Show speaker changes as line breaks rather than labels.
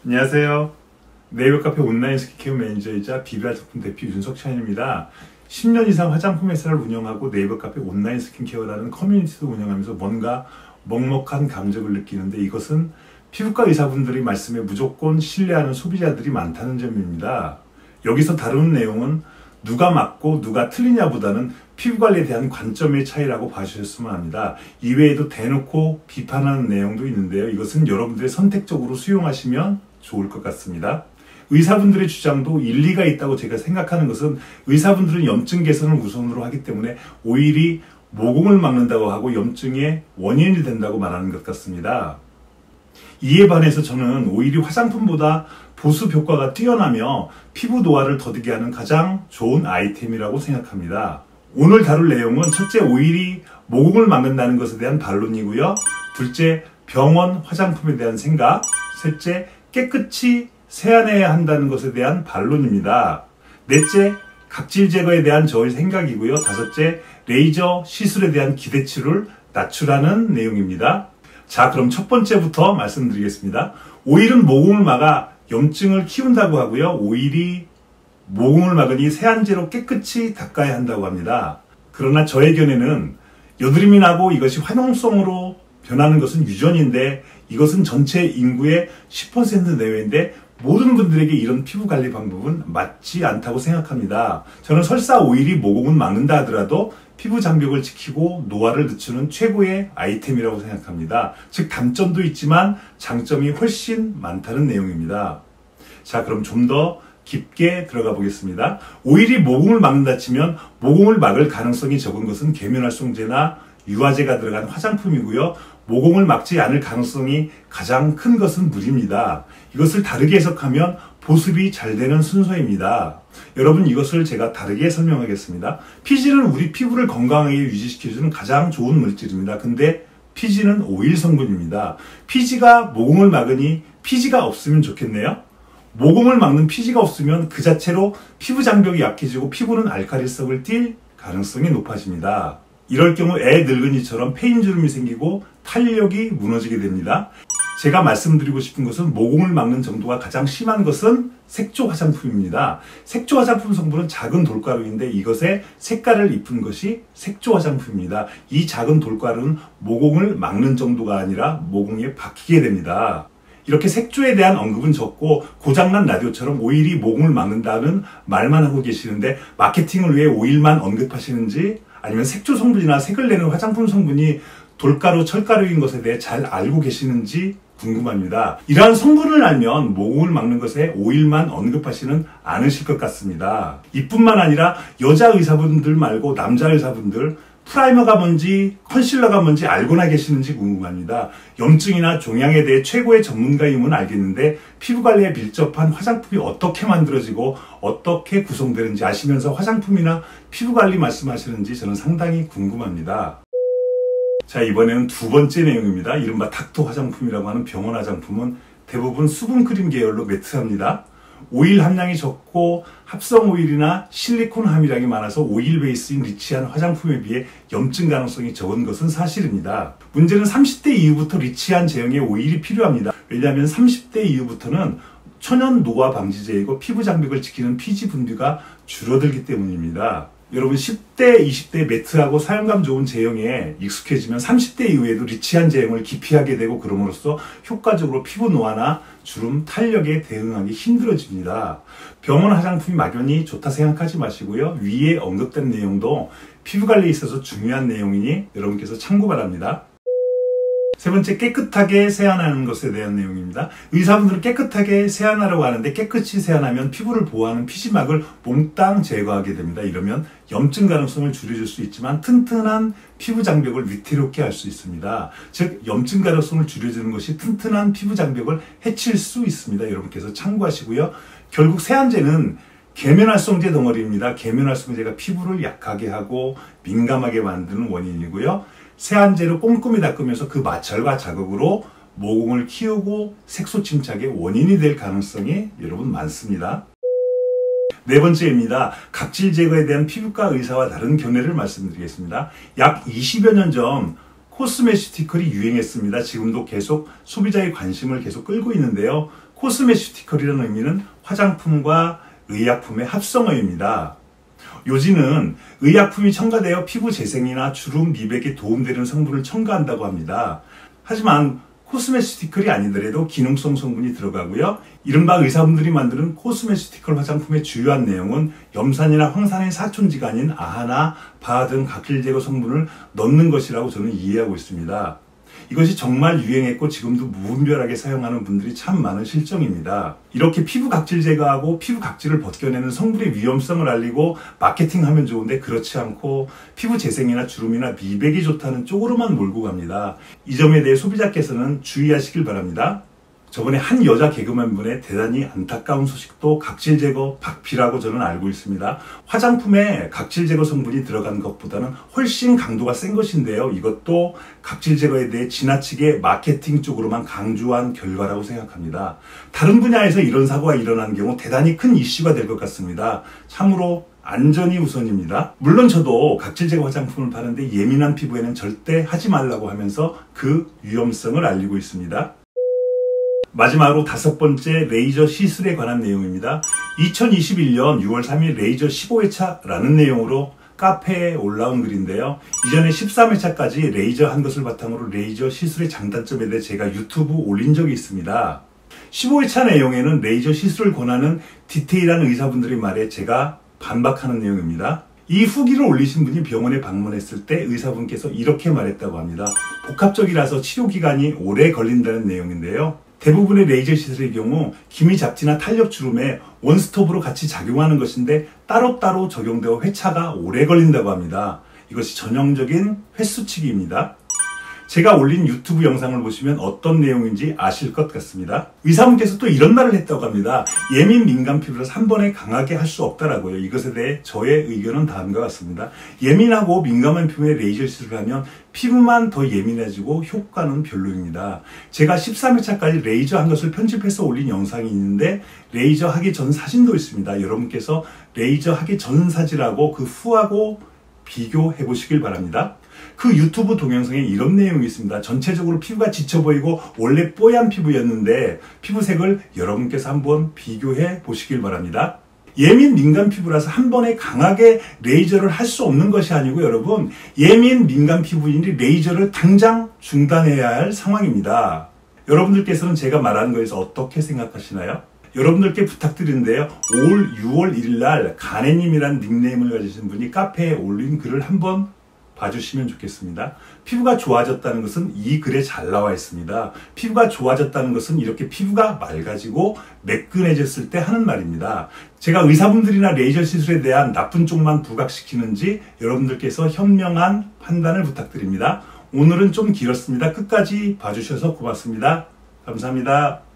안녕하세요. 네이버 카페 온라인 스킨케어 매니저이자 비비알 제품 대표 윤석찬입니다. 10년 이상 화장품 회사를 운영하고 네이버 카페 온라인 스킨케어라는 커뮤니티도 운영하면서 뭔가 먹먹한 감정을 느끼는데, 이것은 피부과 의사분들의 말씀에 무조건 신뢰하는 소비자들이 많다는 점입니다. 여기서 다루는 내용은 누가 맞고 누가 틀리냐보다는 피부관리에 대한 관점의 차이라고 봐주셨으면 합니다. 이외에도 대놓고 비판하는 내용도 있는데요. 이것은 여러분들이 선택적으로 수용하시면 좋을 것 같습니다. 의사분들의 주장도 일리가 있다고 제가 생각하는 것은, 의사분들은 염증 개선을 우선으로 하기 때문에 오일이 모공을 막는다고 하고 염증의 원인이 된다고 말하는 것 같습니다. 이에 반해서 저는 오일이 화장품보다 보습 효과가 뛰어나며 피부 노화를 더디게 하는 가장 좋은 아이템이라고 생각합니다. 오늘 다룰 내용은 첫째, 오일이 모공을 막는다는 것에 대한 반론이고요. 둘째, 병원 화장품에 대한 생각. 셋째, 깨끗이 세안해야 한다는 것에 대한 반론입니다. 넷째, 각질 제거에 대한 저의 생각이고요. 다섯째, 레이저 시술에 대한 기대치를 낮추라는 내용입니다. 자, 그럼 첫 번째부터 말씀드리겠습니다. 오일은 모공을 막아 염증을 키운다고 하고요. 오일이 모공을 막으니 세안제로 깨끗이 닦아야 한다고 합니다. 그러나 저의 견해는 여드름이 나고 이것이 화농성으로 변하는 것은 유전인데, 이것은 전체 인구의 10% 내외인데 모든 분들에게 이런 피부 관리 방법은 맞지 않다고 생각합니다. 저는 설사 오일이 모공은 막는다 하더라도 피부 장벽을 지키고 노화를 늦추는 최고의 아이템이라고 생각합니다. 즉, 단점도 있지만 장점이 훨씬 많다는 내용입니다. 자, 그럼 좀 더 깊게 들어가 보겠습니다. 오일이 모공을 막는다 치면 모공을 막을 가능성이 적은 것은 계면활성제나 유화제가 들어간 화장품이고요. 모공을 막지 않을 가능성이 가장 큰 것은 물입니다. 이것을 다르게 해석하면 보습이 잘 되는 순서입니다. 여러분, 이것을 제가 다르게 설명하겠습니다. 피지는 우리 피부를 건강하게 유지시켜주는 가장 좋은 물질입니다. 근데 피지는 오일 성분입니다. 피지가 모공을 막으니 피지가 없으면 좋겠네요. 모공을 막는 피지가 없으면 그 자체로 피부 장벽이 약해지고 피부는 알칼리성을 띨 가능성이 높아집니다. 이럴 경우 애 늙은이처럼 페인주름이 생기고 탄력이 무너지게 됩니다. 제가 말씀드리고 싶은 것은 모공을 막는 정도가 가장 심한 것은 색조 화장품입니다. 색조 화장품 성분은 작은 돌가루인데 이것에 색깔을 입힌 것이 색조 화장품입니다. 이 작은 돌가루는 모공을 막는 정도가 아니라 모공에 박히게 됩니다. 이렇게 색조에 대한 언급은 적고 고장난 라디오처럼 오일이 모공을 막는다는 말만 하고 계시는데, 마케팅을 위해 오일만 언급하시는지 아니면 색조 성분이나 색을 내는 화장품 성분이 돌가루, 철가루인 것에 대해 잘 알고 계시는지 궁금합니다. 이러한 성분을 알면 모공을 막는 것에 오일만 언급하시는 않으실 것 같습니다. 이뿐만 아니라 여자 의사분들 말고 남자 의사분들 프라이머가 뭔지 컨실러가 뭔지 알고나 계시는지 궁금합니다. 염증이나 종양에 대해 최고의 전문가임은 알겠는데 피부관리에 밀접한 화장품이 어떻게 만들어지고 어떻게 구성되는지 아시면서 화장품이나 피부관리 말씀하시는지 저는 상당히 궁금합니다. 자, 이번에는 두 번째 내용입니다. 이른바 닥터 화장품이라고 하는 병원 화장품은 대부분 수분크림 계열로 매트합니다. 오일 함량이 적고 합성 오일이나 실리콘 함유량이 많아서 오일 베이스인 리치한 화장품에 비해 염증 가능성이 적은 것은 사실입니다. 문제는 30대 이후부터 리치한 제형의 오일이 필요합니다. 왜냐하면 30대 이후부터는 천연 노화 방지제이고 피부 장벽을 지키는 피지 분비가 줄어들기 때문입니다. 여러분, 10대, 20대 매트하고 사용감 좋은 제형에 익숙해지면 30대 이후에도 리치한 제형을 기피하게 되고, 그럼으로써 효과적으로 피부 노화나 주름, 탄력에 대응하기 힘들어집니다. 병원 화장품이 막연히 좋다 생각하지 마시고요. 위에 언급된 내용도 피부관리에 있어서 중요한 내용이니 여러분께서 참고 바랍니다. 세 번째, 깨끗하게 세안하는 것에 대한 내용입니다. 의사분들은 깨끗하게 세안하라고 하는데, 깨끗이 세안하면 피부를 보호하는 피지막을 몽땅 제거하게 됩니다. 이러면 염증 가능성을 줄여줄 수 있지만 튼튼한 피부 장벽을 위태롭게 할 수 있습니다. 즉, 염증 가능성을 줄여주는 것이 튼튼한 피부 장벽을 해칠 수 있습니다. 여러분께서 참고하시고요. 결국 세안제는 계면활성제 덩어리입니다. 계면활성제가 피부를 약하게 하고 민감하게 만드는 원인이고요. 세안제로 꼼꼼히 닦으면서 그 마찰과 자극으로 모공을 키우고 색소 침착의 원인이 될 가능성이 여러분 많습니다. 네 번째입니다. 각질 제거에 대한 피부과 의사와 다른 견해를 말씀드리겠습니다. 약 20여 년 전 코스메시티컬이 유행했습니다. 지금도 계속 소비자의 관심을 계속 끌고 있는데요. 코스메시티컬이라는 의미는 화장품과 의약품의 합성어입니다. 요지는 의약품이 첨가되어 피부 재생이나 주름, 미백에 도움되는 성분을 첨가한다고 합니다. 하지만 코스메시티컬이 아니더라도 기능성 성분이 들어가고요. 이른바 의사분들이 만드는 코스메시티컬 화장품의 주요한 내용은 염산이나 황산의 사촌지간인 아하나 바 등 각질 제거 성분을 넣는 것이라고 저는 이해하고 있습니다. 이것이 정말 유행했고 지금도 무분별하게 사용하는 분들이 참 많은 실정입니다. 이렇게 피부 각질 제거하고 피부 각질을 벗겨내는 성분의 위험성을 알리고 마케팅하면 좋은데 그렇지 않고 피부 재생이나 주름이나 미백이 좋다는 쪽으로만 몰고 갑니다. 이 점에 대해 소비자께서는 주의하시길 바랍니다. 저번에 한 여자 개그맨 분의 대단히 안타까운 소식도 각질 제거 박피라고 저는 알고 있습니다. 화장품에 각질 제거 성분이 들어간 것보다는 훨씬 강도가 센 것인데요. 이것도 각질 제거에 대해 지나치게 마케팅 쪽으로만 강조한 결과라고 생각합니다. 다른 분야에서 이런 사고가 일어난 경우 대단히 큰 이슈가 될 것 같습니다. 참으로 안전이 우선입니다. 물론 저도 각질 제거 화장품을 파는데 예민한 피부에는 절대 하지 말라고 하면서 그 위험성을 알리고 있습니다. 마지막으로 5번째 레이저 시술에 관한 내용입니다. 2021년 6월 3일 레이저 15회차라는 내용으로 카페에 올라온 글인데요. 이전에 13회차까지 레이저 한 것을 바탕으로 레이저 시술의 장단점에 대해 제가 유튜브 올린 적이 있습니다. 15회차 내용에는 레이저 시술을 권하는 디테일한 의사분들의 말에 제가 반박하는 내용입니다. 이 후기를 올리신 분이 병원에 방문했을 때 의사분께서 이렇게 말했다고 합니다. 복합적이라서 치료기간이 오래 걸린다는 내용인데요. 대부분의 레이저 시술의 경우 기미 잡티나 탄력 주름에 원스톱으로 같이 작용하는 것인데 따로따로 적용되어 회차가 오래 걸린다고 합니다. 이것이 전형적인 횟수치기입니다. 제가 올린 유튜브 영상을 보시면 어떤 내용인지 아실 것 같습니다. 의사분께서 또 이런 말을 했다고 합니다. 예민 민감 피부라서 한 번에 강하게 할 수 없다라고요. 이것에 대해 저의 의견은 다음과 같습니다. 예민하고 민감한 피부에 레이저 시술을 하면 피부만 더 예민해지고 효과는 별로입니다. 제가 13회차까지 레이저 한 것을 편집해서 올린 영상이 있는데 레이저 하기 전 사진도 있습니다. 여러분께서 레이저 하기 전 사진하고 그 후하고 비교해 보시길 바랍니다. 그 유튜브 동영상에 이런 내용이 있습니다. 전체적으로 피부가 지쳐 보이고 원래 뽀얀 피부였는데 피부색을 여러분께서 한번 비교해 보시길 바랍니다. 예민 민감 피부라서 한 번에 강하게 레이저를 할 수 없는 것이 아니고 여러분 예민 민감 피부인이 레이저를 당장 중단해야 할 상황입니다. 여러분들께서는 제가 말하는 거에서 어떻게 생각하시나요? 여러분들께 부탁드리는데요. 올 6월 1일 날 가네님이라는 닉네임을 가지신 분이 카페에 올린 글을 한번 봐주시면 좋겠습니다. 피부가 좋아졌다는 것은 이 글에 잘 나와 있습니다. 피부가 좋아졌다는 것은 이렇게 피부가 맑아지고 매끈해졌을 때 하는 말입니다. 제가 의사분들이나 레이저 시술에 대한 나쁜 쪽만 부각시키는지 여러분들께서 현명한 판단을 부탁드립니다. 오늘은 좀 길었습니다. 끝까지 봐주셔서 고맙습니다. 감사합니다.